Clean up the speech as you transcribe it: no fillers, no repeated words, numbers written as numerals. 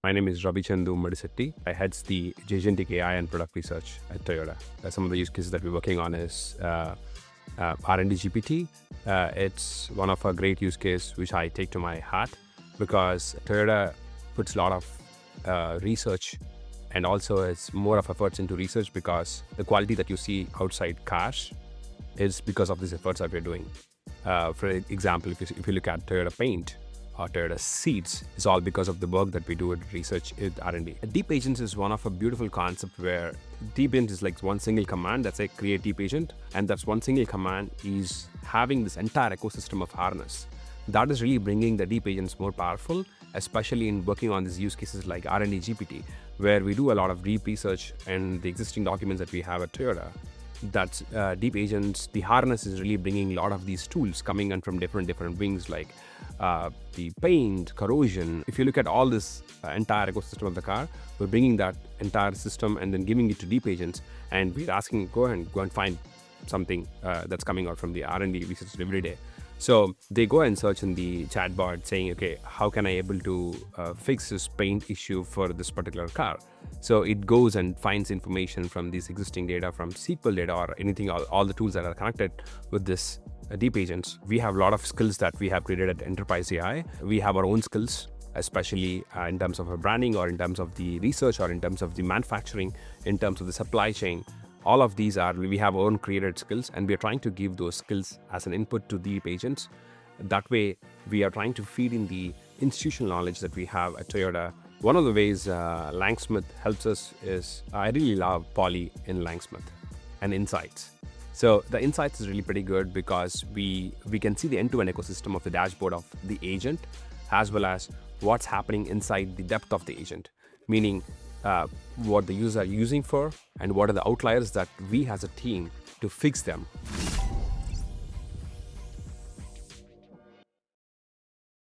My name is Ravi Chandu Ummadisetti. I heads the Agentic AI and product research at Toyota. Some of the use cases that we're working on is R&D GPT. It's one of a great use case which I take to my heart because Toyota puts a lot of research and also it's more of efforts into research because the quality that you see outside cars is because of these efforts that we're doing. For example, if you look at Toyota Paint or Toyota Seats, it's all because of the work that we do at research at R&D. Deep agents is one of a beautiful concept where deep agent is like one single command that's a create deep agent, and that's one single command is having this entire ecosystem of harness. That is really bringing the deep agents more powerful, especially in working on these use cases like R&D GPT, where we do a lot of deep research and the existing documents that we have at Toyota. That's deep agents, the harness is really bringing a lot of these tools coming in from different wings like the paint, corrosion. If you look at all this entire ecosystem of the car, we're bringing that entire system and then giving it to deep agents, and we're asking go and find something that's coming out from the R&D research every day. So they go and search in the chatbot saying, okay, how can I able to fix this paint issue for this particular car? So it goes and finds information from these existing data, from SQL data or anything, all the tools that are connected with this deep agents. We have a lot of skills that we have created at Enterprise AI. We have our own skills, especially in terms of our branding or in terms of the research or in terms of the manufacturing, in terms of the supply chain. All of these we have our own created skills, and we are trying to give those skills as an input to deep agents. That way, we are trying to feed in the institutional knowledge that we have at Toyota. One of the ways LangSmith helps us is, I really love Poly in LangSmith and Insights. So the Insights is really pretty good because we can see the end-to-end ecosystem of the dashboard of the agent, as well as what's happening inside the depth of the agent, meaning what the users are using for and what are the outliers that we as a team to fix them.